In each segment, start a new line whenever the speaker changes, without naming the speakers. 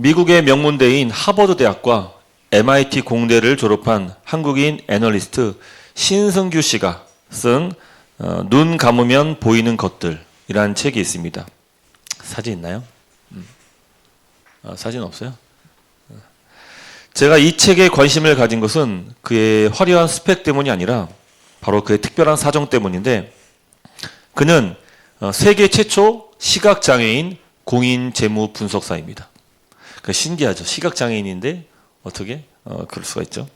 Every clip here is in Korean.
미국의 명문대인 하버드 대학과 MIT 공대를 졸업한 한국인 애널리스트 신승규 씨가 쓴 눈 감으면 보이는 것들이라는 책이 있습니다. 사진 있나요? 사진 없어요? 제가 이 책에 관심을 가진 것은 그의 화려한 스펙 때문이 아니라 바로 그의 특별한 사정 때문인데, 그는 세계 최초 시각장애인 공인 재무 분석사입니다. 신기하죠. 시각장애인인데 어떻게 그럴 수가 있죠.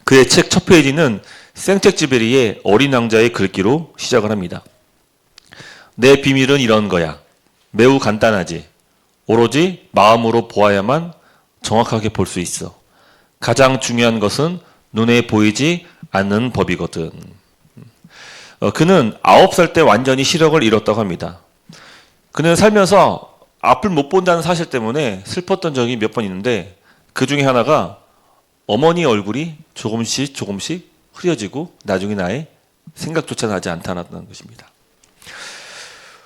그의 책 첫 페이지는 생텍쥐베리의 어린 왕자의 글귀로 시작을 합니다. 내 비밀은 이런 거야. 매우 간단하지. 오로지 마음으로 보아야만 정확하게 볼 수 있어. 가장 중요한 것은 눈에 보이지 않는 법이거든. 그는 9살 때 완전히 시력을 잃었다고 합니다. 그는 살면서 앞을 못 본다는 사실 때문에 슬펐던 적이 몇 번 있는데, 그 중에 하나가 어머니 얼굴이 조금씩 흐려지고 나중에 나의 생각조차 나지 않다는 것입니다.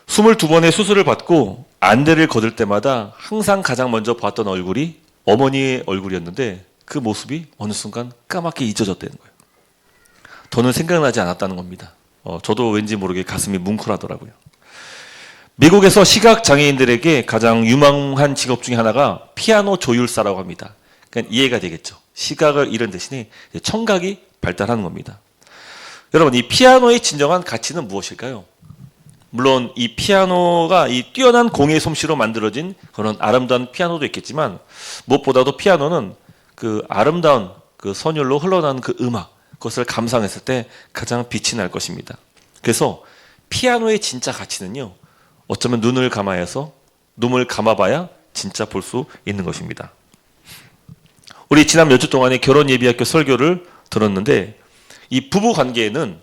22번의 수술을 받고 안대를 거둘 때마다 항상 가장 먼저 봤던 얼굴이 어머니의 얼굴이었는데, 그 모습이 어느 순간 까맣게 잊어졌다는 거예요. 더는 생각나지 않았다는 겁니다. 저도 왠지 모르게 가슴이 뭉클하더라고요. 미국에서 시각장애인들에게 가장 유망한 직업 중에 하나가 피아노 조율사라고 합니다. 그러니까 이해가 되겠죠. 시각을 잃은 대신에 청각이 발달하는 겁니다. 여러분, 이 피아노의 진정한 가치는 무엇일까요? 물론 이 피아노가 이 뛰어난 공의 솜씨로 만들어진 그런 아름다운 피아노도 있겠지만, 무엇보다도 피아노는 그 아름다운 그 선율로 흘러나오는 그 음악, 그것을 감상했을 때 가장 빛이 날 것입니다. 그래서 피아노의 진짜 가치는요, 어쩌면 눈을 감아봐야 진짜 볼 수 있는 것입니다. 우리 지난 몇 주 동안에 결혼 예비학교 설교를 들었는데, 이 부부 관계에는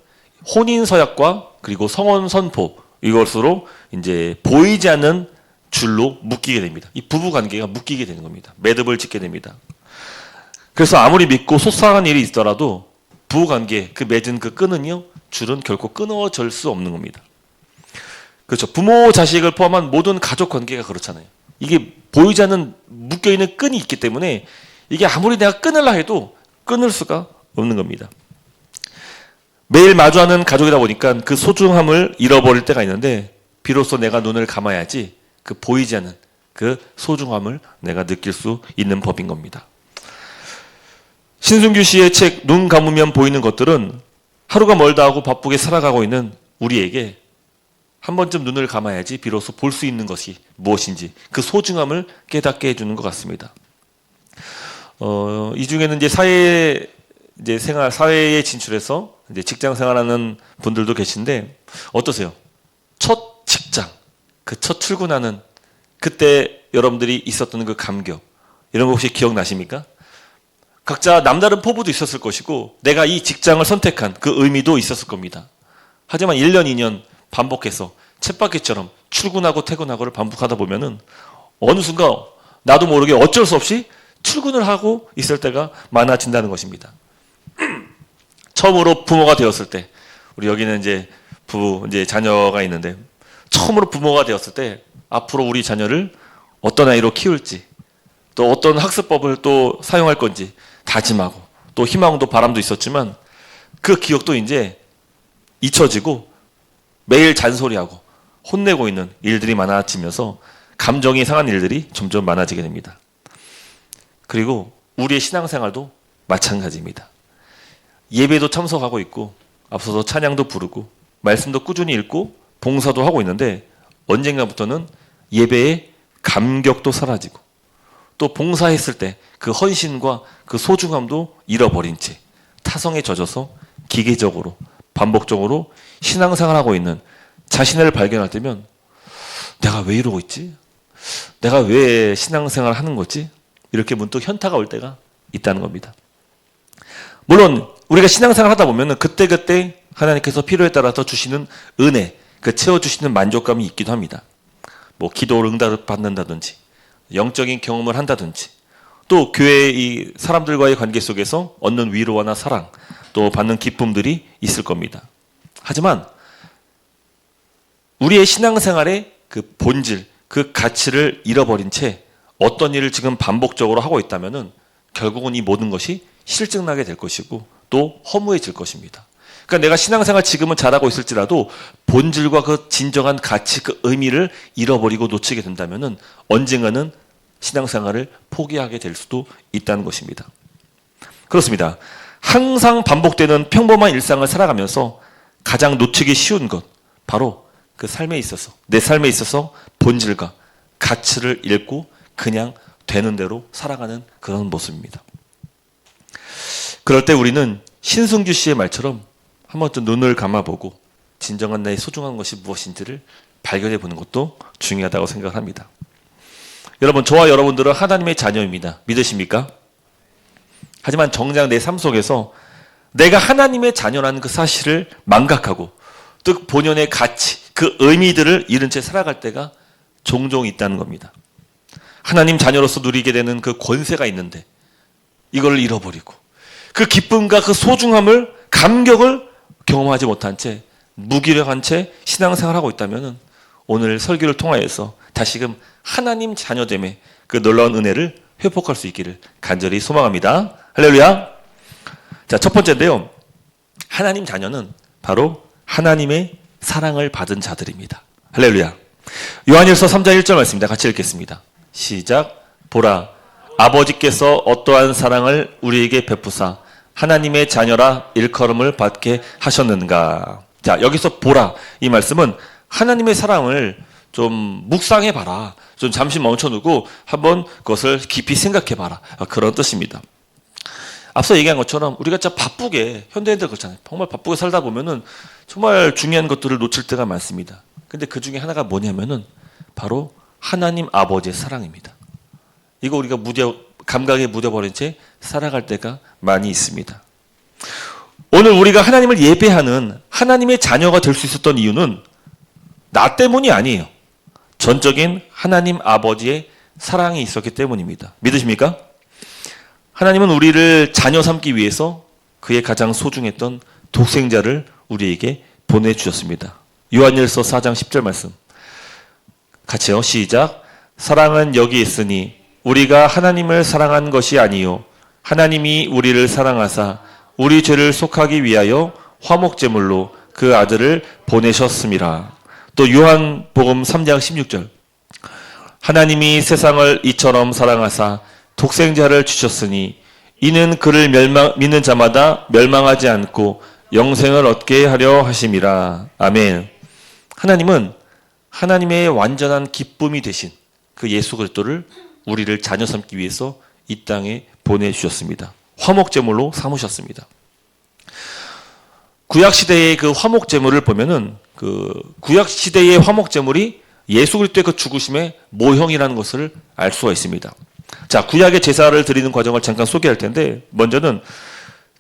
혼인 서약과 그리고 성혼 선포, 이것으로 이제 보이지 않는 줄로 묶이게 됩니다. 이 부부 관계가 묶이게 되는 겁니다. 매듭을 짓게 됩니다. 그래서 아무리 믿고 속상한 일이 있더라도 부부 관계 그 맺은 그 끈은요, 줄은 결코 끊어질 수 없는 겁니다. 그렇죠. 부모, 자식을 포함한 모든 가족 관계가 그렇잖아요. 이게 보이지 않는 묶여있는 끈이 있기 때문에 이게 아무리 내가 끊으려 해도 끊을 수가 없는 겁니다. 매일 마주하는 가족이다 보니까 그 소중함을 잃어버릴 때가 있는데, 비로소 내가 눈을 감아야지 그 보이지 않는 그 소중함을 내가 느낄 수 있는 법인 겁니다. 신승규 씨의 책 눈 감으면 보이는 것들은 하루가 멀다 하고 바쁘게 살아가고 있는 우리에게 한 번쯤 눈을 감아야지 비로소 볼 수 있는 것이 무엇인지 그 소중함을 깨닫게 해주는 것 같습니다. 이 중에는 이제 사회에 진출해서 이제 직장 생활하는 분들도 계신데, 어떠세요? 첫 직장, 그 첫 출근하는 그때 여러분들이 있었던 그 감격, 이런 거 혹시 기억나십니까? 각자 남다른 포부도 있었을 것이고, 내가 이 직장을 선택한 그 의미도 있었을 겁니다. 하지만 1년, 2년 반복해서 쳇바퀴처럼 출근하고 퇴근하고를 반복하다 보면은 어느 순간 나도 모르게 어쩔 수 없이 출근을 하고 있을 때가 많아진다는 것입니다. 처음으로 부모가 되었을 때, 우리 여기는 이제 자녀가 있는데, 처음으로 부모가 되었을 때 앞으로 우리 자녀를 어떤 아이로 키울지, 또 어떤 학습법을 또 사용할 건지 다짐하고, 또 희망도 바람도 있었지만 그 기억도 이제 잊혀지고 매일 잔소리하고 혼내고 있는 일들이 많아지면서 감정이 상한 일들이 점점 많아지게 됩니다. 그리고 우리의 신앙생활도 마찬가지입니다. 예배도 참석하고 있고, 앞서서 찬양도 부르고, 말씀도 꾸준히 읽고, 봉사도 하고 있는데, 언젠가부터는 예배의 감격도 사라지고, 또 봉사했을 때 그 헌신과 그 소중함도 잃어버린 채 타성에 젖어서 기계적으로 반복적으로 신앙생활하고 있는 자신을 발견할 때면, 내가 왜 이러고 있지? 내가 왜 신앙생활을 하는 거지? 이렇게 문득 현타가 올 때가 있다는 겁니다. 물론 우리가 신앙생활 하다 보면 그때그때 하나님께서 필요에 따라서 주시는 은혜, 그 채워주시는 만족감이 있기도 합니다. 뭐 기도를 응답을 받는다든지, 영적인 경험을 한다든지, 또 교회의 이 사람들과의 관계 속에서 얻는 위로와 사랑, 또 받는 기쁨들이 있을 겁니다. 하지만 우리의 신앙생활의 그 본질, 그 가치를 잃어버린 채 어떤 일을 지금 반복적으로 하고 있다면은 결국은 이 모든 것이 실증나게 될 것이고 또 허무해질 것입니다. 그러니까 내가 신앙생활 지금은 잘하고 있을지라도 본질과 그 진정한 가치, 그 의미를 잃어버리고 놓치게 된다면은 언젠가는 신앙생활을 포기하게 될 수도 있다는 것입니다. 그렇습니다. 항상 반복되는 평범한 일상을 살아가면서 가장 놓치기 쉬운 것, 바로 그 삶에 있어서, 내 삶에 있어서 본질과 가치를 잃고 그냥 되는 대로 살아가는 그런 모습입니다. 그럴 때 우리는 신승주 씨의 말처럼 한 번쯤 눈을 감아보고 진정한 나의 소중한 것이 무엇인지를 발견해 보는 것도 중요하다고 생각합니다. 여러분, 저와 여러분들은 하나님의 자녀입니다. 믿으십니까? 하지만 정작 내 삶 속에서 내가 하나님의 자녀라는 그 사실을 망각하고 또 본연의 가치, 그 의미들을 잃은 채 살아갈 때가 종종 있다는 겁니다. 하나님 자녀로서 누리게 되는 그 권세가 있는데 이걸 잃어버리고 그 기쁨과 그 소중함을, 감격을 경험하지 못한 채 무기력한 채 신앙생활하고 있다면 오늘 설교를 통하여서 다시금 하나님 자녀됨의 그 놀라운 은혜를 회복할 수 있기를 간절히 소망합니다. 할렐루야. 자, 첫 번째인데요. 하나님 자녀는 바로 하나님의 사랑을 받은 자들입니다. 할렐루야. 요한일서 3장 1절 말씀입니다. 같이 읽겠습니다. 시작. 보라, 아버지께서 어떠한 사랑을 우리에게 베푸사 하나님의 자녀라 일컬음을 받게 하셨는가. 자, 여기서 보라, 이 말씀은 하나님의 사랑을 좀 묵상해봐라. 좀 잠시 멈춰두고 한번 그것을 깊이 생각해봐라. 그런 뜻입니다. 앞서 얘기한 것처럼 우리가 진짜 바쁘게, 현대인들 그렇잖아요. 정말 바쁘게 살다 보면은 정말 중요한 것들을 놓칠 때가 많습니다. 근데 그 중에 하나가 뭐냐면은 바로 하나님 아버지의 사랑입니다. 이거 우리가 감각에 묻어버린 채 살아갈 때가 많이 있습니다. 오늘 우리가 하나님을 예배하는 하나님의 자녀가 될 수 있었던 이유는 나 때문이 아니에요. 전적인 하나님 아버지의 사랑이 있었기 때문입니다. 믿으십니까? 하나님은 우리를 자녀 삼기 위해서 그의 가장 소중했던 독생자를 우리에게 보내주셨습니다. 요한일서 4장 10절 말씀 같이요. 시작. 사랑은 여기 있으니 우리가 하나님을 사랑한 것이 아니요 하나님이 우리를 사랑하사 우리 죄를 속하기 위하여 화목제물로 그 아들을 보내셨음이라. 또 요한복음 3장 16절 하나님이 세상을 이처럼 사랑하사 독생자를 주셨으니 이는 그를 믿는 자마다 멸망하지 않고 영생을 얻게 하려 하심이라. 아멘. 하나님은 하나님의 완전한 기쁨이 되신 그 예수 그리스도를 우리를 자녀 삼기 위해서 이 땅에 보내주셨습니다. 화목제물로 삼으셨습니다. 구약시대의 그 화목제물을 보면은 그 구약시대의 화목제물이 예수 그리스도의 그 죽으심의 모형이라는 것을 알 수가 있습니다. 자, 구약의 제사를 드리는 과정을 잠깐 소개할 텐데 먼저는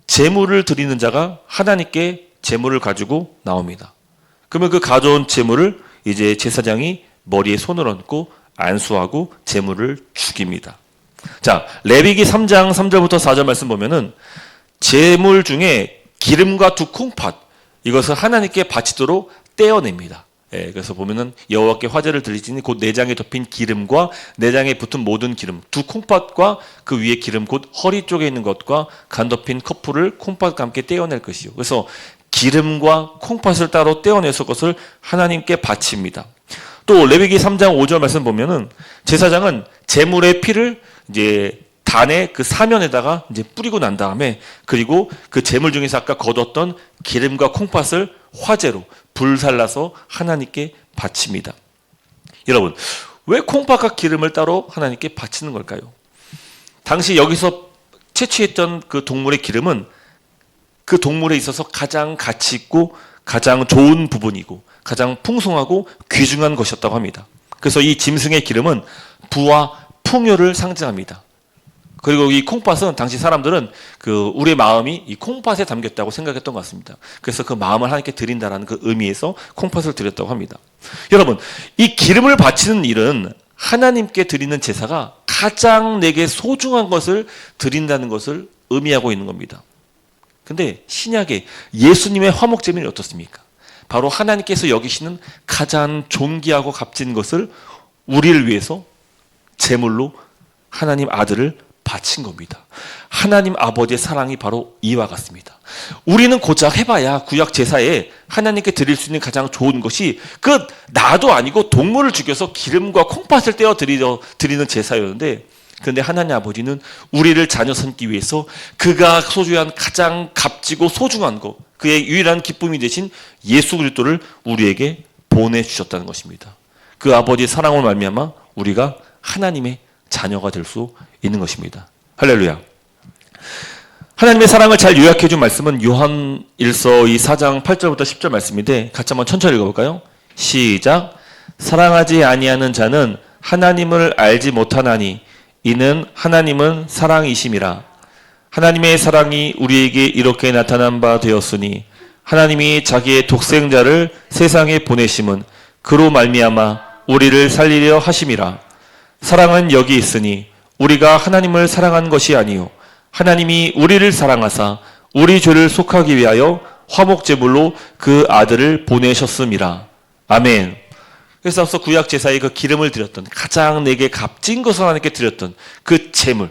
제물을 드리는 자가 하나님께 제물을 가지고 나옵니다. 그러면 그 가져온 제물을 이제 제사장이 머리에 손을 얹고 안수하고 제물을 죽입니다. 자, 레위기 3장 3절부터 4절 말씀 보면은 제물 중에 기름과 두 콩팥 이것을 하나님께 바치도록 떼어냅니다. 예, 그래서 보면은 여호와께 화제를 드리지니 곧 내장에 덮인 기름과 내장에 붙은 모든 기름, 두 콩팥과 그 위에 기름 곧 허리 쪽에 있는 것과 간 덮인 커플을 콩팥과 함께 떼어낼 것이요. 그래서 기름과 콩팥을 따로 떼어내서 그것을 하나님께 바칩니다. 또 레위기 3장 5절 말씀 보면은 제사장은 제물의 피를 이제 단의 그 사면에다가 이제 뿌리고 난 다음에 그리고 그 제물 중에서 아까 거뒀던 기름과 콩팥을 화제로 불살라서 하나님께 바칩니다. 여러분, 왜 콩팥과 기름을 따로 하나님께 바치는 걸까요? 당시 여기서 채취했던 그 동물의 기름은 그 동물에 있어서 가장 가치 있고 가장 좋은 부분이고 가장 풍성하고 귀중한 것이었다고 합니다. 그래서 이 짐승의 기름은 부와 풍요를 상징합니다. 그리고 이 콩팥은 당시 사람들은 그 우리의 마음이 이 콩팥에 담겼다고 생각했던 것 같습니다. 그래서 그 마음을 하나님께 드린다라는 그 의미에서 콩팥을 드렸다고 합니다. 여러분, 이 기름을 바치는 일은 하나님께 드리는 제사가 가장 내게 소중한 것을 드린다는 것을 의미하고 있는 겁니다. 근데 신약에 예수님의 화목제물이 어떻습니까? 바로 하나님께서 여기시는 가장 존귀하고 값진 것을 우리를 위해서 제물로 하나님 아들을 바친 겁니다. 하나님 아버지의 사랑이 바로 이와 같습니다. 우리는 고작 해봐야 구약 제사에 하나님께 드릴 수 있는 가장 좋은 것이 그 나도 아니고 동물을 죽여서 기름과 콩팥을 떼어 드리는 제사였는데, 그런데 하나님 아버지는 우리를 자녀 삼기 위해서 그가 소유한 가장 값지고 소중한 것, 그의 유일한 기쁨이 되신 예수 그리스도를 우리에게 보내주셨다는 것입니다. 그 아버지의 사랑을 말미암아 우리가 하나님의 자녀가 될 수 있는 것입니다. 할렐루야. 하나님의 사랑을 잘 요약해 준 말씀은 요한 1서 이 4장 8절부터 10절 말씀인데, 같이 한번 천천히 읽어볼까요? 시작. 사랑하지 아니하는 자는 하나님을 알지 못하나니 이는 하나님은 사랑이심이라. 하나님의 사랑이 우리에게 이렇게 나타난 바 되었으니 하나님이 자기의 독생자를 세상에 보내심은 그로 말미암아 우리를 살리려 하심이라. 사랑은 여기 있으니 우리가 하나님을 사랑한 것이 아니요 하나님이 우리를 사랑하사 우리 죄를 속하기 위하여 화목제물로 그 아들을 보내셨음이라. 아멘. 그래서 앞서 구약 제사에 그 기름을 드렸던, 가장 내게 값진 것을 하나님께 드렸던 그 제물.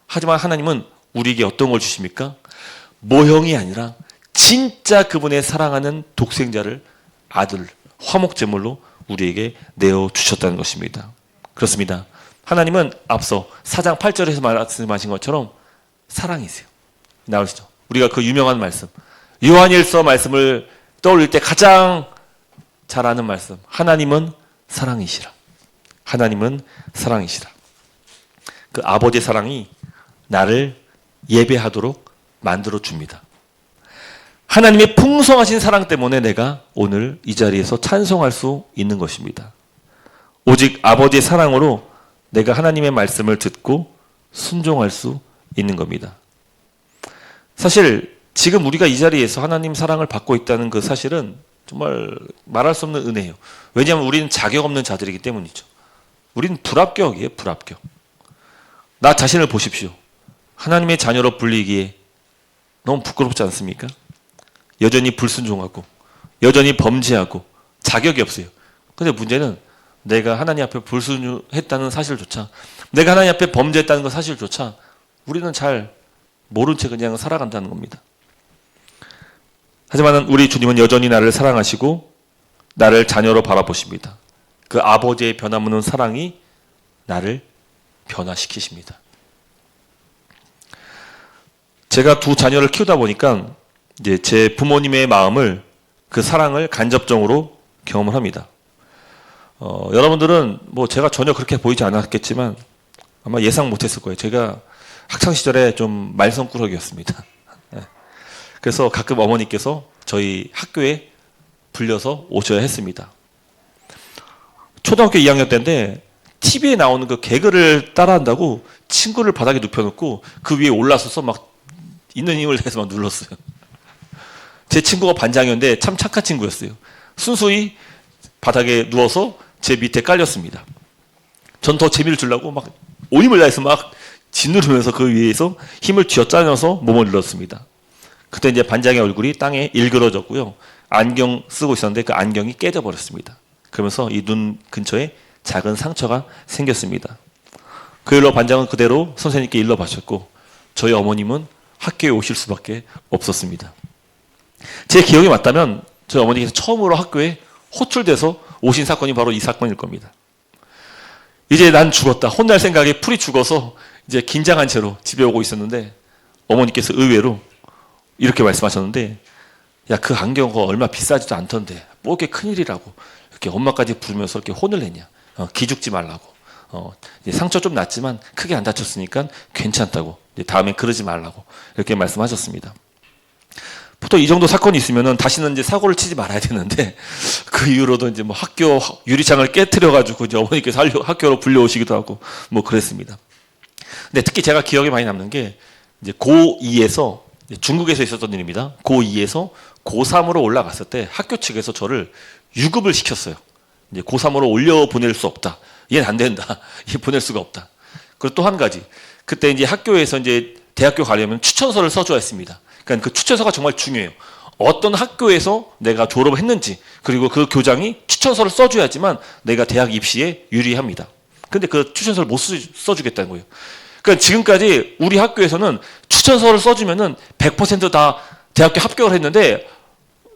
하지만 하나님은 우리에게 어떤 걸 주십니까? 모형이 아니라 진짜 그분의 사랑하는 독생자를, 아들, 화목제물로 우리에게 내어주셨다는 것입니다. 그렇습니다. 하나님은 앞서 4장 8절에서 말씀하신 것처럼 사랑이세요. 나오시죠? 우리가 그 유명한 말씀, 요한일서 말씀을 떠올릴 때 가장 잘 아는 말씀, 하나님은 사랑이시라. 하나님은 사랑이시라. 그 아버지의 사랑이 나를 예배하도록 만들어 줍니다. 하나님의 풍성하신 사랑 때문에 내가 오늘 이 자리에서 찬송할 수 있는 것입니다. 오직 아버지의 사랑으로 내가 하나님의 말씀을 듣고 순종할 수 있는 겁니다. 사실 지금 우리가 이 자리에서 하나님 사랑을 받고 있다는 그 사실은 정말 말할 수 없는 은혜예요. 왜냐하면 우리는 자격 없는 자들이기 때문이죠. 우리는 불합격이에요. 불합격. 나 자신을 보십시오. 하나님의 자녀로 불리기에 너무 부끄럽지 않습니까? 여전히 불순종하고 여전히 범죄하고 자격이 없어요. 그런데 문제는 내가 하나님 앞에 불순종했다는 사실조차, 내가 하나님 앞에 범죄했다는 그 사실조차 우리는 잘 모른 채 그냥 살아간다는 겁니다. 하지만 우리 주님은 여전히 나를 사랑하시고 나를 자녀로 바라보십니다. 그 아버지의 변함없는 사랑이 나를 변화시키십니다. 제가 두 자녀를 키우다 보니까 이제 제 부모님의 마음을, 그 사랑을 간접적으로 경험을 합니다. 여러분들은 뭐 제가 전혀 그렇게 보이지 않았겠지만 아마 예상 못했을 거예요. 제가 학창 시절에 좀 말썽꾸러기였습니다. 그래서 가끔 어머니께서 저희 학교에 불려서 오셔야 했습니다. 초등학교 2학년 때인데 TV에 나오는 그 개그를 따라한다고 친구를 바닥에 눕혀놓고 그 위에 올라서서 막 있는 힘을 내서 막 눌렀어요. 제 친구가 반장이었는데 참 착한 친구였어요. 순수히 바닥에 누워서 제 밑에 깔렸습니다. 전 더 재미를 주려고 막 온 힘을 다해서 막 짓누르면서 그 위에서 힘을 쥐어짜내서 몸을 눌렀습니다. 그때 이제 반장의 얼굴이 땅에 일그러졌고요. 안경 쓰고 있었는데 그 안경이 깨져버렸습니다. 그러면서 이 눈 근처에 작은 상처가 생겼습니다. 그 일로 반장은 그대로 선생님께 일러바쳤고 저희 어머님은 학교에 오실 수밖에 없었습니다. 제 기억이 맞다면 저희 어머니께서 처음으로 학교에 호출돼서 오신 사건이 바로 이 사건일 겁니다. 이제 난 죽었다. 혼날 생각에 풀이 죽어서 이제 긴장한 채로 집에 오고 있었는데 어머니께서 의외로 이렇게 말씀하셨는데, 야, 그 안경가 얼마 비싸지도 않던데 뭐 이렇게 큰일이라고 이렇게 엄마까지 부르면서 이렇게 혼을 내냐. 기죽지 말라고. 이제 상처 좀 났지만 크게 안 다쳤으니까 괜찮다고. 이제 다음엔 그러지 말라고 이렇게 말씀하셨습니다. 보통 이 정도 사건이 있으면은 다시는 이제 사고를 치지 말아야 되는데 그 이후로도 이제 뭐 학교 유리창을 깨트려가지고 이제 어머니께서 학교로 불려오시기도 하고 뭐 그랬습니다. 근데 특히 제가 기억에 많이 남는 게 이제 고2에서 중국에서 있었던 일입니다. 고2에서 고3으로 올라갔을 때 학교 측에서 저를 유급을 시켰어요. 이제 고3으로 올려 보낼 수 없다. 얘는 안 된다. 얘 보낼 수가 없다. 그리고 또 한 가지. 그때 이제 학교에서 이제 대학교 가려면 추천서를 써줘야 했습니다. 그러니까 그 추천서가 정말 중요해요. 어떤 학교에서 내가 졸업했는지, 그리고 그 교장이 추천서를 써줘야지만 내가 대학 입시에 유리합니다. 근데 그 추천서를 못 써주겠다는 거예요. 그러니까 지금까지 우리 학교에서는 추천서를 써주면은 100%다 대학교 합격을 했는데,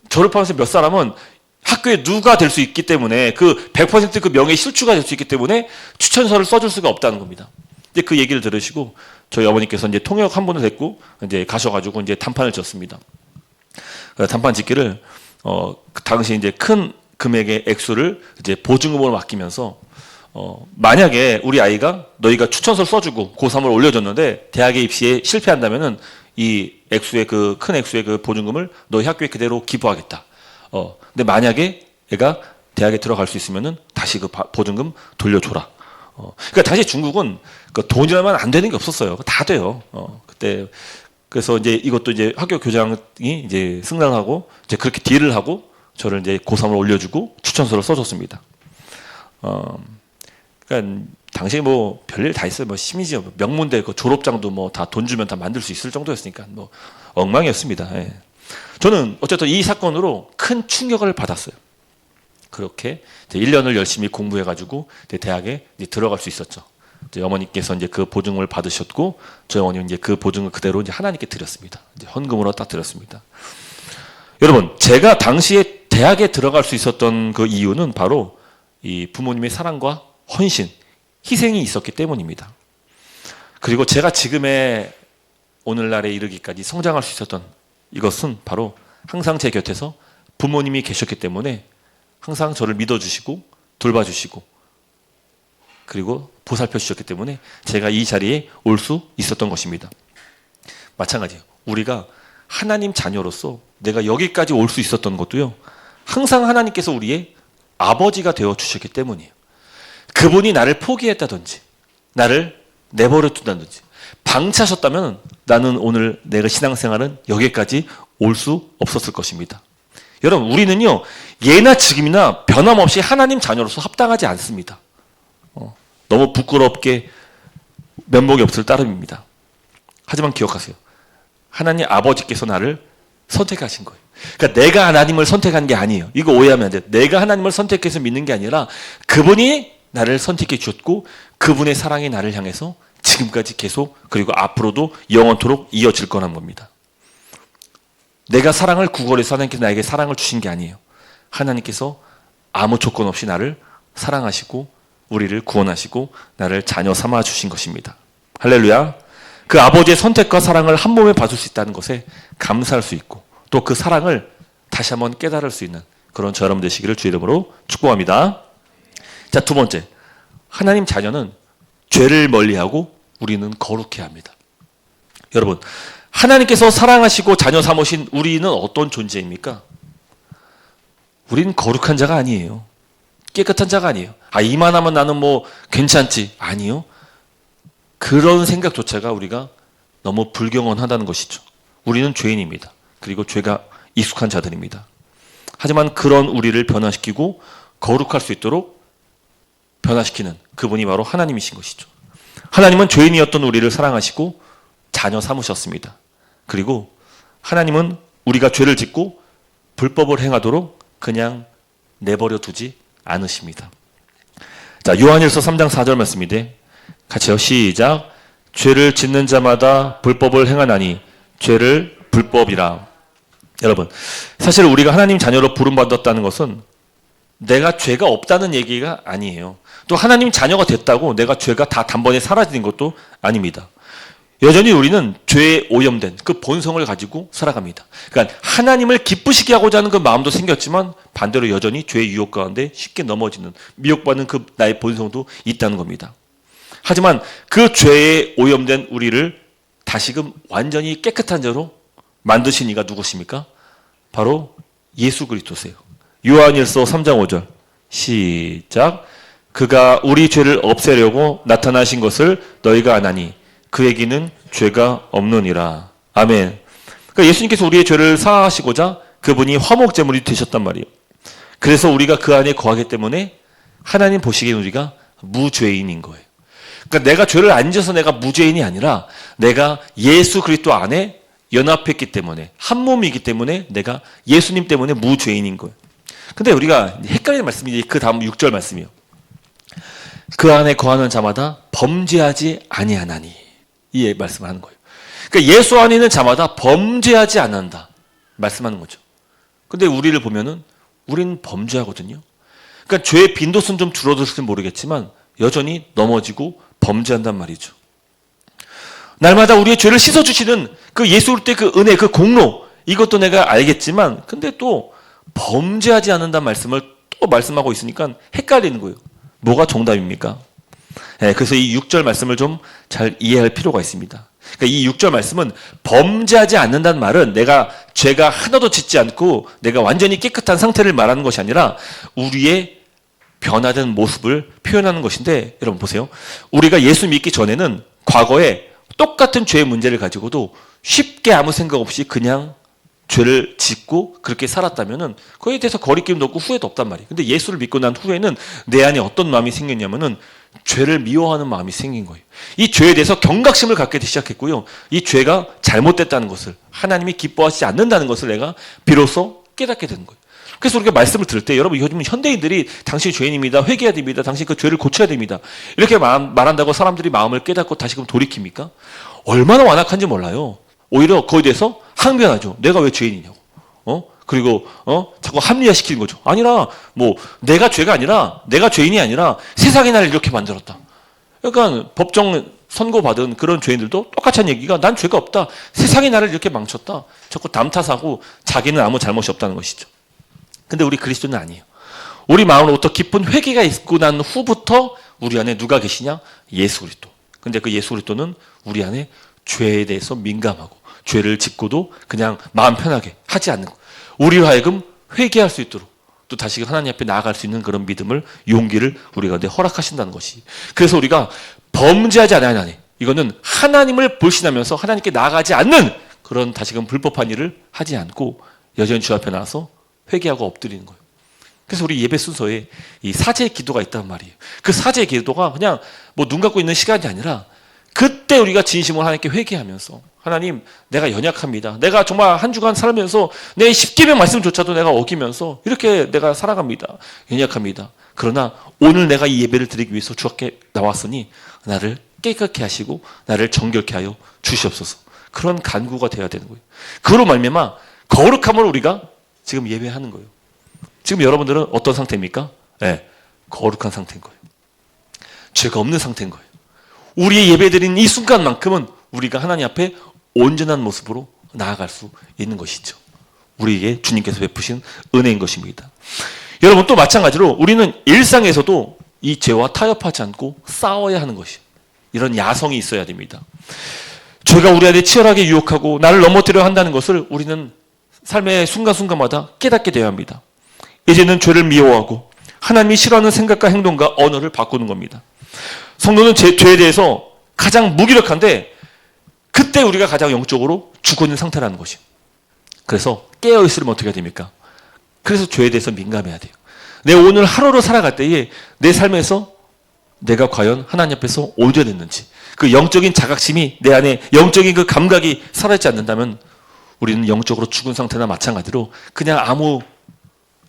저를 포함해서 몇 사람은 학교에 누가 될 수 있기 때문에, 그 100% 명예 실추가 될 수 있기 때문에 추천서를 써줄 수가 없다는 겁니다. 이제 그 얘기를 들으시고 저희 어머니께서 이제 통역 한 분을 데리고 이제 가셔가지고 이제 단판을 졌습니다. 단판 짓기를 그 당시 이제 큰 금액의 액수를 이제 보증금으로 맡기면서, 만약에 우리 아이가 너희가 추천서를 써주고 고3을 올려줬는데 대학에 입시에 실패한다면은 이 액수의 그 큰 액수의 그 보증금을 너희 학교에 그대로 기부하겠다. 근데 만약에 애가 대학에 들어갈 수 있으면은 다시 그 보증금 돌려줘라. 그러니까 당시 중국은 그 돈이라면 안 되는 게 없었어요. 다 돼요. 그때 그래서 이제 이것도 이제 학교 교장이 이제 승낙하고 이제 그렇게 딜을 하고 저를 이제 고3을 올려주고 추천서를 써줬습니다. 그러니까 당시에 뭐 별일 다 있어요. 뭐 심지어 명문대 그 졸업장도 뭐 다 돈 주면 다 만들 수 있을 정도였으니까 뭐 엉망이었습니다. 예. 저는 어쨌든 이 사건으로 큰 충격을 받았어요. 그렇게 1년을 열심히 공부해가지고 대학에 이제 들어갈 수 있었죠. 이제 어머니께서 이제 그 보증을 받으셨고, 저희 어머니는 이제 그 보증을 그대로 이제 하나님께 드렸습니다. 이제 헌금으로 딱 드렸습니다. 여러분, 제가 당시에 대학에 들어갈 수 있었던 그 이유는 바로 이 부모님의 사랑과 헌신, 희생이 있었기 때문입니다. 그리고 제가 지금의 오늘날에 이르기까지 성장할 수 있었던 이것은 바로 항상 제 곁에서 부모님이 계셨기 때문에 항상 저를 믿어주시고 돌봐주시고 그리고 보살펴 주셨기 때문에 제가 이 자리에 올 수 있었던 것입니다. 마찬가지예요. 우리가 하나님 자녀로서 내가 여기까지 올 수 있었던 것도요, 항상 하나님께서 우리의 아버지가 되어 주셨기 때문이에요. 그분이 나를 포기했다든지 나를 내버려 둔다든지 방치하셨다면 나는 오늘 내가 신앙생활은 여기까지 올 수 없었을 것입니다. 여러분, 우리는요 예나 지금이나 변함없이 하나님 자녀로서 합당하지 않습니다. 너무 부끄럽게 면목이 없을 따름입니다. 하지만 기억하세요. 하나님 아버지께서 나를 선택하신 거예요. 그러니까 내가 하나님을 선택한 게 아니에요. 이거 오해하면 안 돼요. 내가 하나님을 선택해서 믿는 게 아니라 그분이 나를 선택해 주셨고 그분의 사랑이 나를 향해서 지금까지 계속 그리고 앞으로도 영원토록 이어질 거란 겁니다. 내가 사랑을 구걸해서 하나님께서 나에게 사랑을 주신 게 아니에요. 하나님께서 아무 조건 없이 나를 사랑하시고 우리를 구원하시고 나를 자녀 삼아 주신 것입니다. 할렐루야. 그 아버지의 선택과 사랑을 한 몸에 받을 수 있다는 것에 감사할 수 있고 또 그 사랑을 다시 한번 깨달을 수 있는 그런 저 여러분 되시기를 주의 이름으로 축복합니다. 자, 두 번째, 하나님 자녀는 죄를 멀리하고 우리는 거룩해야 합니다. 여러분, 하나님께서 사랑하시고 자녀 삼으신 우리는 어떤 존재입니까? 우리는 거룩한 자가 아니에요. 깨끗한 자가 아니에요. 이만하면 나는 뭐 괜찮지. 아니요. 그런 생각조차가 우리가 너무 불경언하다는 것이죠. 우리는 죄인입니다. 그리고 죄가 익숙한 자들입니다. 하지만 그런 우리를 변화시키고 거룩할 수 있도록 변화시키는 그분이 바로 하나님이신 것이죠. 하나님은 죄인이었던 우리를 사랑하시고 자녀 삼으셨습니다. 그리고 하나님은 우리가 죄를 짓고 불법을 행하도록 그냥 내버려 두지 않으십니다. 자, 요한일서 3장 4절 말씀인데 같이요. 시작. 죄를 짓는 자마다 불법을 행하나니 죄를 불법이라. 여러분, 사실 우리가 하나님 자녀로 부름받았다는 것은 내가 죄가 없다는 얘기가 아니에요. 또 하나님 자녀가 됐다고 내가 죄가 다 단번에 사라지는 것도 아닙니다. 여전히 우리는 죄에 오염된 그 본성을 가지고 살아갑니다. 그러니까 하나님을 기쁘시게 하고자 하는 그 마음도 생겼지만 반대로 여전히 죄의 유혹 가운데 쉽게 넘어지는 미혹받는 그 나의 본성도 있다는 겁니다. 하지만 그 죄에 오염된 우리를 다시금 완전히 깨끗한 자로 만드신 이가 누구십니까? 바로 예수 그리스도세요. 요한일서 3장 5절 시작. 그가 우리 죄를 없애려고 나타나신 것을 너희가 아나니 그에게는 죄가 없느니라. 아멘. 그러니까 예수님께서 우리의 죄를 사하시고자 그분이 화목제물이 되셨단 말이에요. 그래서 우리가 그 안에 거하기 때문에 하나님 보시기에 우리가 무죄인인 거예요. 그러니까 내가 죄를 안 지어서 내가 무죄인이 아니라 내가 예수 그리스도 안에 연합했기 때문에, 한 몸이기 때문에 내가 예수님 때문에 무죄인인 거예요. 근데 우리가 헷갈리는 말씀이 그 다음 6절 말씀이요. 그 안에 거하는 자마다 범죄하지 아니하나니. 이 말씀을 하는 거예요. 그러니까 예수 안에 있는 자마다 범죄하지 않는다 말씀하는 거죠. 근데 우리를 보면은 우리는 범죄하거든요. 그러니까 죄의 빈도수는 좀 줄어들을지 모르겠지만 여전히 넘어지고 범죄한단 말이죠. 날마다 우리의 죄를 씻어주시는 그 예수 그리스도의 그 은혜, 그 공로, 이것도 내가 알겠지만 근데 또 범죄하지 않는다는 말씀을 또 말씀하고 있으니까 헷갈리는 거예요. 뭐가 정답입니까? 네, 그래서 이 6절 말씀을 좀 잘 이해할 필요가 있습니다. 그러니까 이 6절 말씀은 범죄하지 않는다는 말은 내가 죄가 하나도 짓지 않고 내가 완전히 깨끗한 상태를 말하는 것이 아니라 우리의 변화된 모습을 표현하는 것인데, 여러분 보세요. 우리가 예수 믿기 전에는 과거에 똑같은 죄의 문제를 가지고도 쉽게 아무 생각 없이 그냥 죄를 짓고 그렇게 살았다면은 그에 대해서 거리낌도 없고 후회도 없단 말이에요. 근데 예수를 믿고 난 후에는 내 안에 어떤 마음이 생겼냐면은 죄를 미워하는 마음이 생긴 거예요. 이 죄에 대해서 경각심을 갖게 시작했고요. 이 죄가 잘못됐다는 것을, 하나님이 기뻐하시지 않는다는 것을 내가 비로소 깨닫게 되는 거예요. 그래서 우리가 말씀을 들을 때, 여러분 요즘 현대인들이 당신이 죄인입니다, 회개해야 됩니다, 당신 그 죄를 고쳐야 됩니다, 이렇게 말한다고 사람들이 마음을 깨닫고 다시금 돌이킵니까? 얼마나 완악한지 몰라요. 오히려 거기에 대해서 항변하죠. 내가 왜 죄인이냐고. 그리고 자꾸 합리화시키는 거죠. 아니라 뭐 내가 죄가 아니라, 내가 죄인이 아니라 세상이 나를 이렇게 만들었다. 그러니까 법정 선고받은 그런 죄인들도 똑같이 한 얘기가, 난 죄가 없다, 세상이 나를 이렇게 망쳤다, 자꾸 남 탓하고 자기는 아무 잘못이 없다는 것이죠. 근데 우리 그리스도는 아니에요. 우리 마음으로부터 깊은 회개가 있고 난 후부터 우리 안에 누가 계시냐? 예수 그리스도. 근데 그 예수 그리스도는 우리 안에 죄에 대해서 민감하고 죄를 짓고도 그냥 마음 편하게 하지 않는 것, 우리로 하여금 회개할 수 있도록 또 다시 하나님 앞에 나아갈 수 있는 그런 믿음을, 용기를 우리 가운데 허락하신다는 것이. 그래서 우리가 범죄하지 않아야하니, 이거는 하나님을 불신하면서 하나님께 나아가지 않는 그런 다시금 불법한 일을 하지 않고 여전히 주 앞에 나와서 회개하고 엎드리는 거예요. 그래서 우리 예배 순서에 이 사제의 기도가 있단 말이에요. 그 사제의 기도가 그냥 뭐 눈 감고 있는 시간이 아니라 그때 우리가 진심으로 하나님께 회개하면서, 하나님 내가 연약합니다, 내가 정말 한 주간 살면서 내 10계명 말씀조차도 내가 어기면서 이렇게 내가 살아갑니다, 연약합니다. 그러나 오늘 내가 이 예배를 드리기 위해서 주 앞에 나왔으니 나를 깨끗게 하시고 나를 정결케 하여 주시옵소서. 그런 간구가 되어야 되는 거예요. 그로 말미암아 거룩함을 우리가 지금 예배하는 거예요. 지금 여러분들은 어떤 상태입니까? 네, 거룩한 상태인 거예요. 죄가 없는 상태인 거예요. 우리의 예배드리는 이 순간만큼은 우리가 하나님 앞에 온전한 모습으로 나아갈 수 있는 것이죠. 우리에게 주님께서 베푸신 은혜인 것입니다. 여러분 또 마찬가지로 우리는 일상에서도 이 죄와 타협하지 않고 싸워야 하는 것이, 이런 야성이 있어야 됩니다. 죄가 우리 안에 치열하게 유혹하고 나를 넘어뜨려 한다는 것을 우리는 삶의 순간순간마다 깨닫게 되어야 합니다. 이제는 죄를 미워하고 하나님이 싫어하는 생각과 행동과 언어를 바꾸는 겁니다. 성도는 죄에 대해서 가장 무기력한데 그때 우리가 가장 영적으로 죽어 있는 상태라는 것이에요. 그래서 깨어있으면 어떻게 해야 됩니까? 그래서 죄에 대해서 민감해야 돼요. 내 오늘 하루를 살아갈 때에 내 삶에서 내가 과연 하나님 앞에서 온전했는지, 그 영적인 자각심이 내 안에, 영적인 그 감각이 살아있지 않는다면 우리는 영적으로 죽은 상태나 마찬가지로 그냥 아무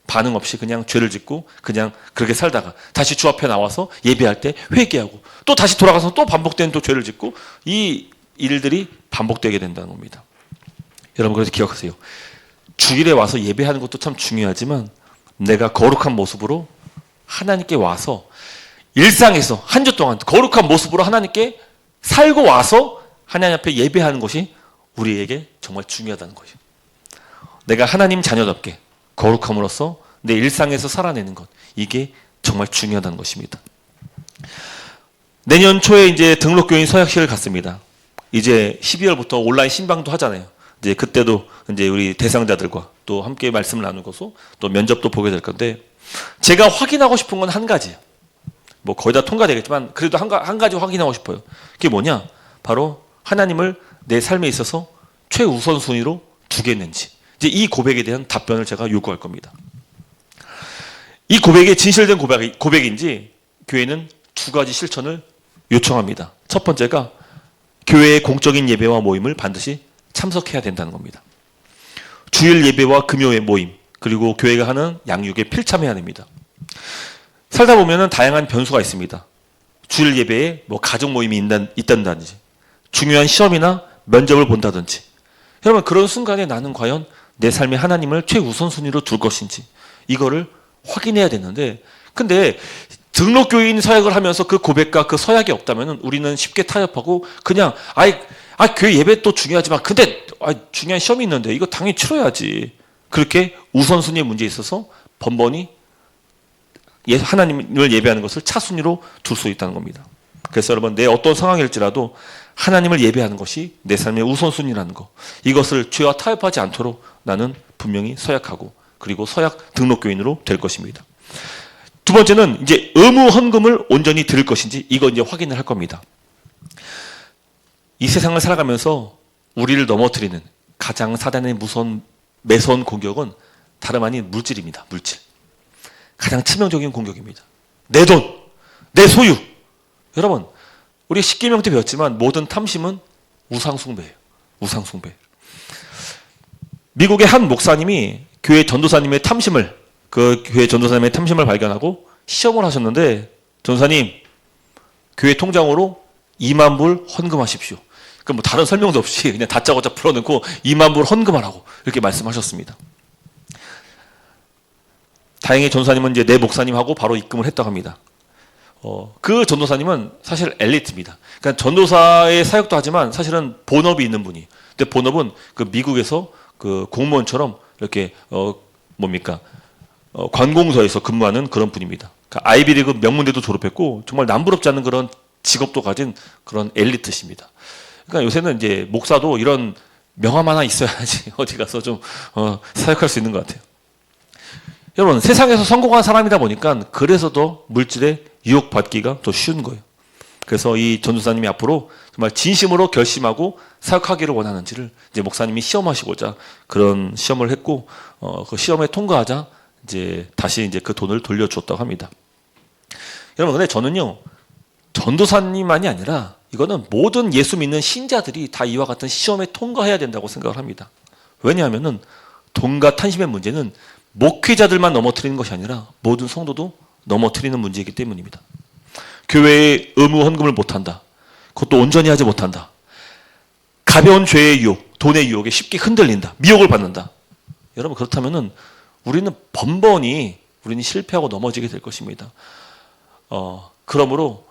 반응 없이 그냥 죄를 짓고 그냥 그렇게 살다가 다시 주 앞에 나와서 예배할 때 회개하고 또 다시 돌아가서 또 반복되는 또 죄를 짓고, 이 일들이 반복되게 된다는 겁니다. 여러분 그래서 기억하세요. 주일에 와서 예배하는 것도 참 중요하지만 내가 거룩한 모습으로 하나님께 와서 일상에서 한 주 동안 거룩한 모습으로 하나님께 살고 와서 하나님 앞에 예배하는 것이 우리에게 정말 중요하다는 것이죠. 내가 하나님 자녀답게 거룩함으로써 내 일상에서 살아내는 것, 이게 정말 중요하다는 것입니다. 내년 초에 이제 등록교인 서약식을 갖습니다. 이제 12월부터 온라인 신방도 하잖아요. 이제 그때도 이제 우리 대상자들과 또 함께 말씀을 나누고서 또 면접도 보게 될 건데, 제가 확인하고 싶은 건 한 가지예요. 뭐 거의 다 통과되겠지만 그래도 한 가지 확인하고 싶어요. 그게 뭐냐? 바로 하나님을 내 삶에 있어서 최우선순위로 두겠는지, 이제 이 고백에 대한 답변을 제가 요구할 겁니다. 이 고백이 진실된 고백인지 교회는 두 가지 실천을 요청합니다. 첫 번째가 교회의 공적인 예배와 모임을 반드시 참석해야 된다는 겁니다. 주일 예배와 금요일 모임, 그리고 교회가 하는 양육에 필참해야 됩니다. 살다 보면은 다양한 변수가 있습니다. 주일 예배에 뭐 가족 모임이 있단다든지, 중요한 시험이나 면접을 본다든지. 여러분, 그런 순간에 나는 과연 내 삶에 하나님을 최우선순위로 둘 것인지 이거를 확인해야 되는데, 근데 등록교인 서약을 하면서 그 고백과 그 서약이 없다면 우리는 쉽게 타협하고 그냥 교회 예배 또 중요하지만 근데 중요한 시험이 있는데 이거 당연히 치러야지. 그렇게 우선순위의 문제에 있어서 번번이 하나님을 예배하는 것을 차순위로 둘 수 있다는 겁니다. 그래서 여러분, 내 어떤 상황일지라도 하나님을 예배하는 것이 내 삶의 우선순위라는 것, 이것을 죄와 타협하지 않도록 나는 분명히 서약하고 그리고 서약 등록교인으로 될 것입니다. 두 번째는 이제 의무 헌금을 온전히 드릴 것인지 이거 이제 확인을 할 겁니다. 이 세상을 살아가면서 우리를 넘어뜨리는 가장 사단의 매서운 공격은 다름 아닌 물질입니다. 물질. 가장 치명적인 공격입니다. 내 돈, 내 소유. 여러분, 우리 십계명 때 배웠지만 모든 탐심은 우상숭배예요. 우상숭배. 미국의 한 목사님이 교회 전도사님의 탐심을 발견하고 시험을 하셨는데, 전도사님, 교회 통장으로 2만 불 헌금하십시오. 그럼 뭐 다른 설명도 없이 그냥 다짜고짜 풀어놓고 2만 불 헌금하라고 이렇게 말씀하셨습니다. 다행히 전도사님은 이제 내 목사님하고 바로 입금을 했다고 합니다. 그 전도사님은 사실 엘리트입니다. 그러니까 전도사의 사역도 하지만 사실은 본업이 있는 분이. 근데 본업은 그 미국에서 그 공무원처럼 이렇게 관공서에서 근무하는 그런 분입니다. 그러니까 아이비리그 명문대도 졸업했고 정말 남부럽지 않은 그런 직업도 가진 그런 엘리트십니다. 그러니까 요새는 이제 목사도 이런 명함 하나 있어야지 어디 가서 좀 사역할 수 있는 것 같아요. 여러분, 세상에서 성공한 사람이다 보니까 그래서 더 물질에 유혹받기가 더 쉬운 거예요. 그래서 이 전도사님이 앞으로 정말 진심으로 결심하고 사역하기를 원하는지를 이제 목사님이 시험하시고자 그런 시험을 했고, 그 시험에 통과하자 이제 다시 이제 그 돈을 돌려주었다고 합니다. 여러분, 근데 저는요, 전도사님만이 아니라 이거는 모든 예수 믿는 신자들이 다 이와 같은 시험에 통과해야 된다고 생각을 합니다. 왜냐하면은 돈과 탐심의 문제는 목회자들만 넘어뜨리는 것이 아니라 모든 성도도 넘어뜨리는 문제이기 때문입니다. 교회에 의무 헌금을 못한다. 그것도 온전히 하지 못한다. 가벼운 죄의 유혹, 돈의 유혹에 쉽게 흔들린다. 미혹을 받는다. 여러분, 그렇다면은 우리는 번번이 실패하고 넘어지게 될 것입니다. 그러므로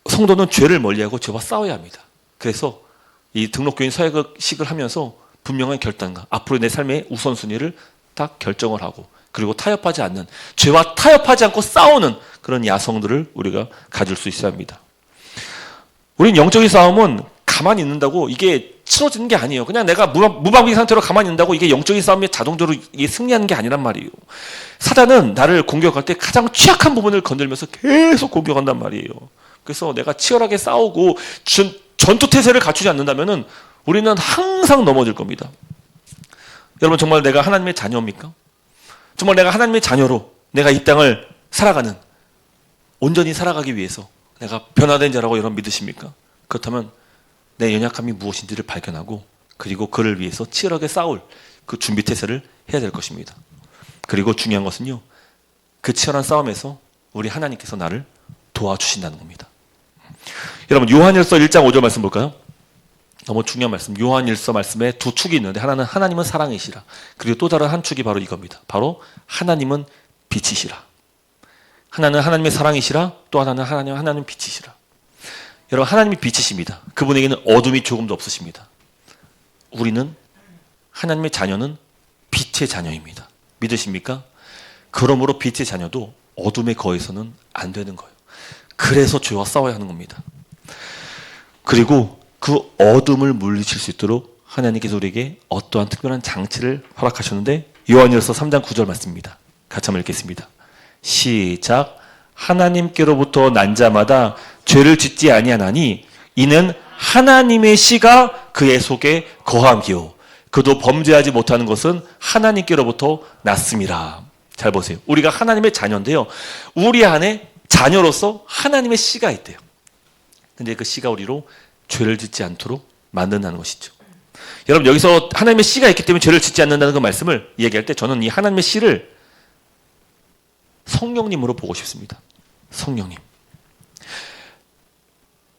성도는 죄를 멀리하고 죄와 싸워야 합니다. 그래서 이 등록교인 서약식을 하면서 분명한 결단과 앞으로 내 삶의 우선순위를 딱 결정을 하고, 그리고 타협하지 않는, 죄와 타협하지 않고 싸우는 그런 야성들을 우리가 가질 수 있어야 합니다. 우린 영적인 싸움은 가만히 있는다고 이게 치러지는 게 아니에요. 그냥 내가 무방비 상태로 가만히 있는다고 이게 영적인 싸움에 자동적으로 이게 승리하는 게 아니란 말이에요. 사단은 나를 공격할 때 가장 취약한 부분을 건들면서 계속 공격한단 말이에요. 그래서 내가 치열하게 싸우고 전투태세를 갖추지 않는다면은 우리는 항상 넘어질 겁니다. 여러분, 정말 내가 하나님의 자녀입니까? 정말 내가 하나님의 자녀로 내가 이 땅을 살아가는, 온전히 살아가기 위해서 내가 변화된 자라고 여러분 믿으십니까? 그렇다면 내 연약함이 무엇인지를 발견하고, 그리고 그를 위해서 치열하게 싸울 그 준비태세를 해야 될 것입니다. 그리고 중요한 것은요, 그 치열한 싸움에서 우리 하나님께서 나를 도와주신다는 겁니다. 여러분, 요한일서 1장 5절 말씀 볼까요? 너무 중요한 말씀. 요한일서 말씀에 두 축이 있는데, 하나는 하나님은 사랑이시라, 그리고 또 다른 한 축이 바로 이겁니다. 바로 하나님은 빛이시라. 하나는 하나님의 사랑이시라, 또 하나는 하나님 빛이시라. 여러분, 하나님이 빛이십니다. 그분에게는 어둠이 조금도 없으십니다. 우리는, 하나님의 자녀는 빛의 자녀입니다. 믿으십니까? 그러므로 빛의 자녀도 어둠에 거해서는 안 되는 거예요. 그래서 죄와 싸워야 하는 겁니다. 그리고 그 어둠을 물리칠 수 있도록 하나님께서 우리에게 어떠한 특별한 장치를 허락하셨는데, 요한일서 3장 9절 말씀입니다. 같이 한번 읽겠습니다. 시작. 하나님께로부터 난 자마다 죄를 짓지 아니하나니 이는 하나님의 씨가 그의 속에 거함이요 그도 범죄하지 못하는 것은 하나님께로부터 났음이라. 잘 보세요. 우리가 하나님의 자녀인데요, 우리 안에 자녀로서 하나님의 씨가 있대요. 근데 그 씨가 우리로 죄를 짓지 않도록 만든다는 것이죠. 여러분 여기서 하나님의 씨가 있기 때문에 죄를 짓지 않는다는 그 말씀을 얘기할 때 저는 이 하나님의 씨를 성령님으로 보고 싶습니다. 성령님.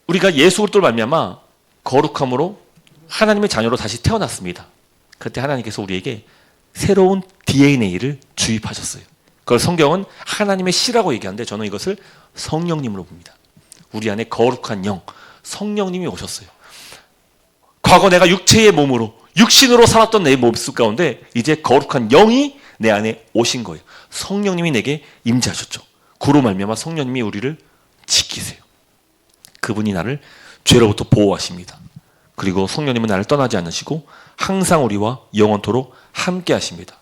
우리가 예수 그리스도로 말미암아 거룩함으로 하나님의 자녀로 다시 태어났습니다. 그때 하나님께서 우리에게 새로운 DNA를 주입하셨어요. 그걸 성경은 하나님의 씨라고 얘기하는데 저는 이것을 성령님으로 봅니다. 우리 안에 거룩한 영, 성령님이 오셨어요. 과거 내가 육체의 몸으로, 육신으로 살았던 내 모습 가운데 이제 거룩한 영이 내 안에 오신 거예요. 성령님이 내게 임재하셨죠. 그로 말미암아 성령님이 우리를 지키세요. 그분이 나를 죄로부터 보호하십니다. 그리고 성령님은 나를 떠나지 않으시고 항상 우리와 영원토록 함께 하십니다.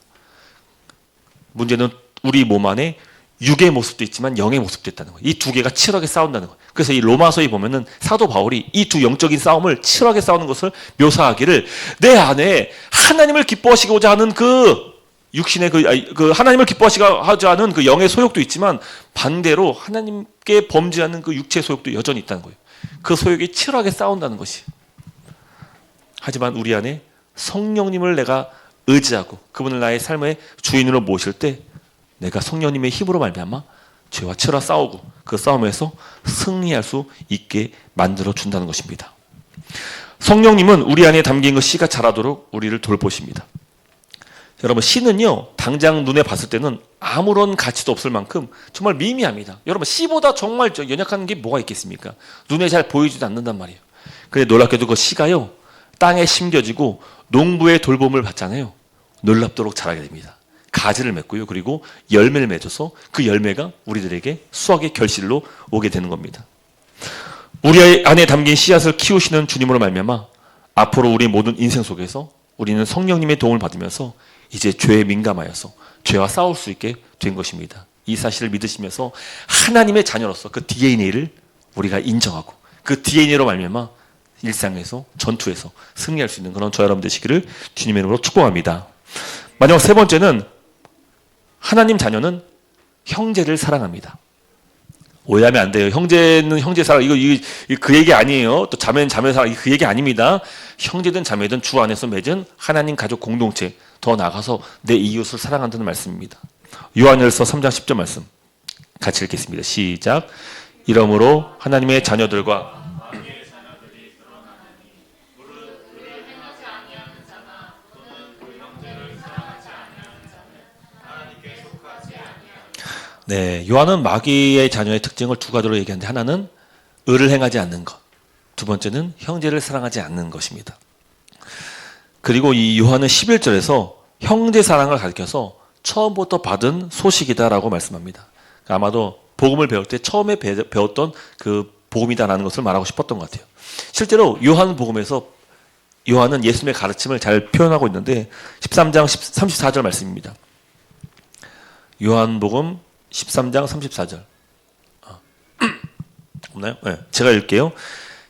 문제는 우리 몸 안에 육의 모습도 있지만 영의 모습도 있다는 거예요. 이 두 개가 치열하게 싸운다는 거예요. 그래서 이 로마서에 보면은 사도 바울이 이 두 영적인 싸움을 치열하게 싸우는 것을 묘사하기를 내 안에 하나님을 기뻐하시고자 하는 그 육신의 그 하나님을 기뻐하시고자 하는 그 영의 소욕도 있지만 반대로 하나님께 범죄하는 그 육체의 소욕도 여전히 있다는 거예요. 그 소욕이 치열하게 싸운다는 것이. 하지만 우리 안에 성령님을 내가 의지하고 그분을 나의 삶의 주인으로 모실 때 내가 성령님의 힘으로 말미암아 죄와 치열하 싸우고 그 싸움에서 승리할 수 있게 만들어 준다는 것입니다. 성령님은 우리 안에 담긴 그 씨가 자라도록 우리를 돌보십니다. 여러분 씨는요 당장 눈에 봤을 때는 아무런 가치도 없을 만큼 정말 미미합니다. 여러분 씨보다 정말 연약한 게 뭐가 있겠습니까? 눈에 잘 보이지도 않는단 말이에요. 근데 놀랍게도 그 씨가요 땅에 심겨지고 농부의 돌봄을 받잖아요. 놀랍도록 자라게 됩니다. 가지를 맺고요. 그리고 열매를 맺어서 그 열매가 우리들에게 수확의 결실로 오게 되는 겁니다. 우리 안에 담긴 씨앗을 키우시는 주님으로 말미암아 앞으로 우리 모든 인생 속에서 우리는 성령님의 도움을 받으면서 이제 죄에 민감하여서 죄와 싸울 수 있게 된 것입니다. 이 사실을 믿으시면서 하나님의 자녀로서 그 DNA를 우리가 인정하고 그 DNA로 말미암아 일상에서 전투에서 승리할 수 있는 그런 저 여러분 되시기를 주님의 이름으로 축복합니다. 마지막 세 번째는 하나님 자녀는 형제를 사랑합니다. 오해하면 안 돼요. 형제는 형제 사랑 이거 그 얘기 아니에요. 또 자매는 자매 사랑 그 얘기 아닙니다. 형제든 자매든 주 안에서 맺은 하나님 가족 공동체 더 나아가서 내 이웃을 사랑한다는 말씀입니다. 요한일서 3장 10절 말씀 같이 읽겠습니다. 시작. 이러므로 하나님의 자녀들과 네, 요한은 마귀의 자녀의 특징을 두 가지로 얘기하는데 하나는 의를 행하지 않는 것, 두 번째는 형제를 사랑하지 않는 것입니다. 그리고 이 요한은 11절에서 형제 사랑을 가리켜서 처음부터 받은 소식이다라고 말씀합니다. 아마도 복음을 배울 때 처음에 배웠던 그 복음이다라는 것을 말하고 싶었던 것 같아요. 실제로 요한 복음에서 요한은 예수님의 가르침을 잘 표현하고 있는데 13장 34절 말씀입니다. 요한복음 13장 34절 없나요? 네, 제가 읽을게요.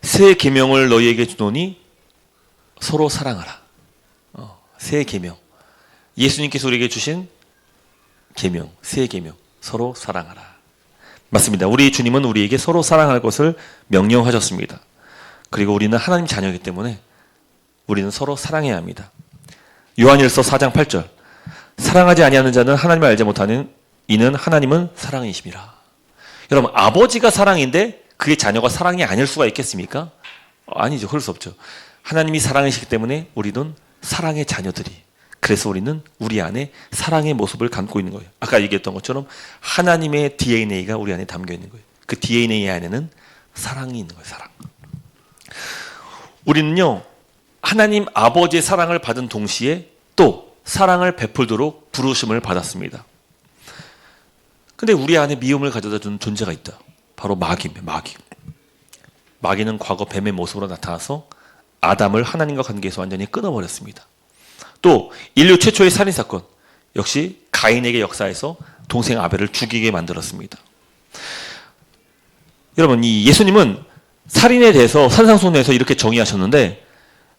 새 계명을 너희에게 주노니 서로 사랑하라. 새 계명. 예수님께서 우리에게 주신 계명, 새 계명. 서로 사랑하라. 맞습니다. 우리 주님은 우리에게 서로 사랑할 것을 명령하셨습니다. 그리고 우리는 하나님 자녀이기 때문에 우리는 서로 사랑해야 합니다. 요한일서 4장 8절. 사랑하지 아니하는 자는 하나님을 알지 못하는 이는 하나님은 사랑이심이라. 여러분 아버지가 사랑인데 그의 자녀가 사랑이 아닐 수가 있겠습니까? 아니죠. 그럴 수 없죠. 하나님이 사랑이시기 때문에 우리는 사랑의 자녀들이. 그래서 우리는 우리 안에 사랑의 모습을 담고 있는 거예요. 아까 얘기했던 것처럼 하나님의 DNA가 우리 안에 담겨 있는 거예요. 그 DNA 안에는 사랑이 있는 거예요. 사랑. 우리는요 하나님 아버지의 사랑을 받은 동시에 또 사랑을 베풀도록 부르심을 받았습니다. 근데 우리 안에 미움을 가져다 주는 존재가 있다. 바로 마귀입니다. 마귀. 마귀는 과거 뱀의 모습으로 나타나서 아담을 하나님과 관계에서 완전히 끊어버렸습니다. 또 인류 최초의 살인사건 역시 가인에게 역사에서 동생 아벨을 죽이게 만들었습니다. 여러분 이 예수님은 살인에 대해서 산상수훈에서 이렇게 정의하셨는데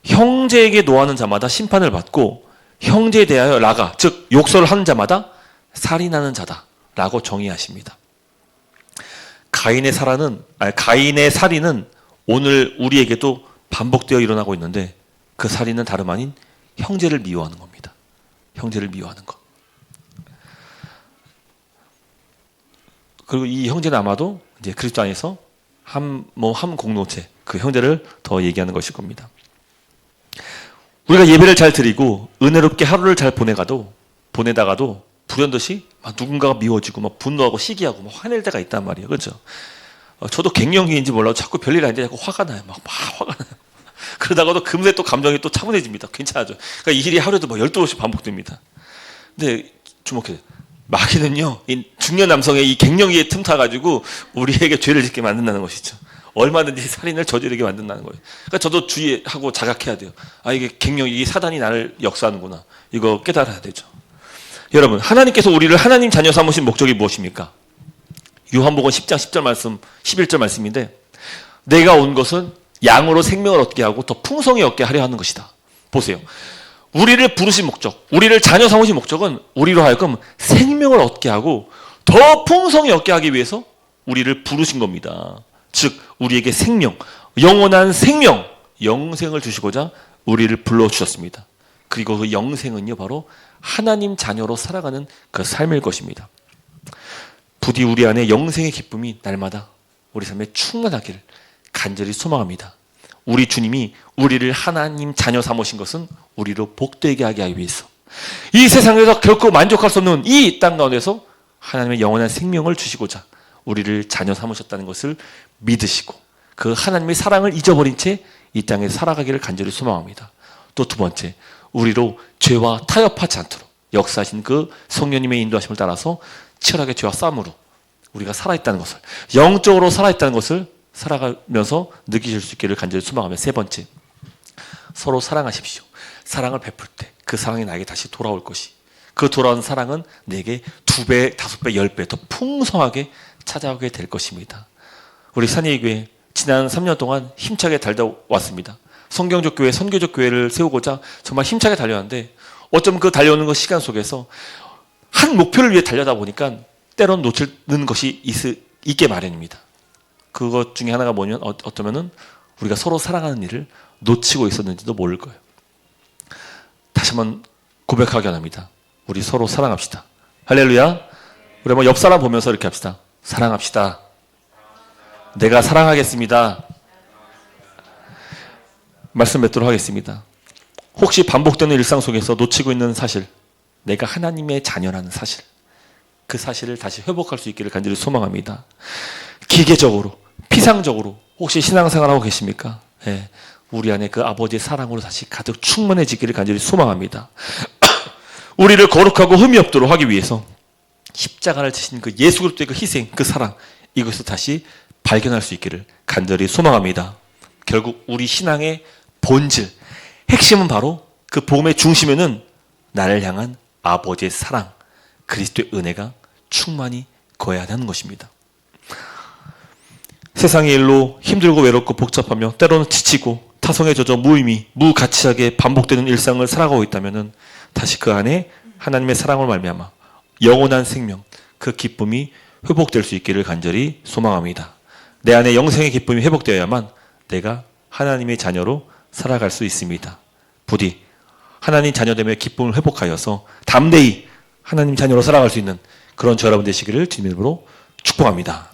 형제에게 노하는 자마다 심판을 받고 형제에 대하여 라가 즉 욕설을 하는 자마다 살인하는 자다 라고 정의하십니다. 가인의 살인은 오늘 우리에게도 반복되어 일어나고 있는데 그 살인은 다름 아닌 형제를 미워하는 겁니다. 형제를 미워하는 것. 그리고 이 형제는 아마도 이제 그리스도 안에서 한 공동체, 그 형제를 더 얘기하는 것일 겁니다. 우리가 예배를 잘 드리고 은혜롭게 하루를 잘 보내다가도 불현듯이 막 누군가가 미워지고 막 분노하고 시기하고 막 화낼 때가 있단 말이에요. 그렇죠? 저도 갱년기인지 몰라도 자꾸 별일 아닌데 자꾸 화가 나요. 막 화가 나요. 그러다가도 금세 또 감정이 또 차분해집니다. 괜찮아져. 그러니까 이 일이 하루에도 막 12번씩 반복됩니다. 근데 주목해요. 마귀는요, 이 중년 남성의 이 갱년기에 틈타가지고 우리에게 죄를 짓게 만든다는 것이죠. 얼마든지 살인을 저지르게 만든다는 거예요. 그러니까 저도 주의하고 자각해야 돼요. 아, 이게 갱년기, 사단이 나를 역사하는구나. 이거 깨달아야 되죠. 여러분, 하나님께서 우리를 하나님 자녀 삼으신 목적이 무엇입니까? 요한복음 10장 10절 말씀, 11절 말씀인데, 내가 온 것은 양으로 생명을 얻게 하고 더 풍성히 얻게 하려 하는 것이다. 보세요. 우리를 부르신 목적, 우리를 자녀 삼으신 목적은 우리로 하여금 생명을 얻게 하고 더 풍성히 얻게 하기 위해서 우리를 부르신 겁니다. 즉 우리에게 생명, 영원한 생명, 영생을 주시고자 우리를 불러주셨습니다. 그리고 그 영생은요 바로 하나님 자녀로 살아가는 그 삶일 것입니다. 부디 우리 안에 영생의 기쁨이 날마다 우리 삶에 충만하기를 간절히 소망합니다. 우리 주님이 우리를 하나님 자녀 삼으신 것은 우리로 복되게 하기 위해서, 이 세상에서 결코 만족할 수 없는 이 땅 가운데서 하나님의 영원한 생명을 주시고자 우리를 자녀 삼으셨다는 것을 믿으시고 그 하나님의 사랑을 잊어버린 채 이 땅에 살아가기를 간절히 소망합니다. 또 두 번째, 우리로 죄와 타협하지 않도록 역사하신 그 성령님의 인도하심을 따라서 치열하게 죄와 싸움으로 우리가 살아있다는 것을, 영적으로 살아있다는 것을 살아가면서 느끼실 수 있기를 간절히 소망하며, 세 번째, 서로 사랑하십시오. 사랑을 베풀 때 그 사랑이 나에게 다시 돌아올 것이, 그 돌아온 사랑은 내게 2배, 5배, 10배 더 풍성하게 찾아오게 될 것입니다. 우리 산예교회 지난 3년 동안 힘차게 달려왔습니다. 성경적 교회, 선교적 교회를 세우고자 정말 힘차게 달려왔는데, 어쩌면 그 달려오는 그 시간 속에서 한 목표를 위해 달려다 보니까 때론 놓치는 것이 있게 마련입니다. 그것 중에 하나가 뭐냐면 어쩌면은 우리가 서로 사랑하는 일을 놓치고 있었는지도 모를 거예요. 다시 한번 고백하기 원합니다. 우리 서로 사랑합시다. 할렐루야. 우리 한번 옆 사람 보면서 이렇게 합시다. 사랑합시다. 내가 사랑하겠습니다. 말씀 맺도록 하겠습니다. 혹시 반복되는 일상 속에서 놓치고 있는 사실, 내가 하나님의 자녀라는 사실, 그 사실을 다시 회복할 수 있기를 간절히 소망합니다. 기계적으로, 피상적으로 혹시 신앙생활하고 계십니까? 네. 우리 안에 그 아버지의 사랑으로 다시 가득 충만해지기를 간절히 소망합니다. 우리를 거룩하고 흠이 없도록 하기 위해서 십자가를 지신 그 예수 그리스도의 그 희생, 그 사랑, 이것을 다시 발견할 수 있기를 간절히 소망합니다. 결국 우리 신앙의 본질, 핵심은 바로 그 복음의 중심에는 나를 향한 아버지의 사랑, 그리스도의 은혜가 충만히 거해야 하는 것입니다. 세상의 일로 힘들고 외롭고 복잡하며 때로는 지치고 타성에 젖어 무의미, 무가치하게 반복되는 일상을 살아가고 있다면 다시 그 안에 하나님의 사랑을 말미암아 영원한 생명, 그 기쁨이 회복될 수 있기를 간절히 소망합니다. 내 안에 영생의 기쁨이 회복되어야만 내가 하나님의 자녀로 살아갈 수 있습니다. 부디 하나님 자녀됨의 기쁨을 회복하여서 담대히 하나님 자녀로 살아갈 수 있는 그런 저 여러분 되시기를 주님으로 축복합니다.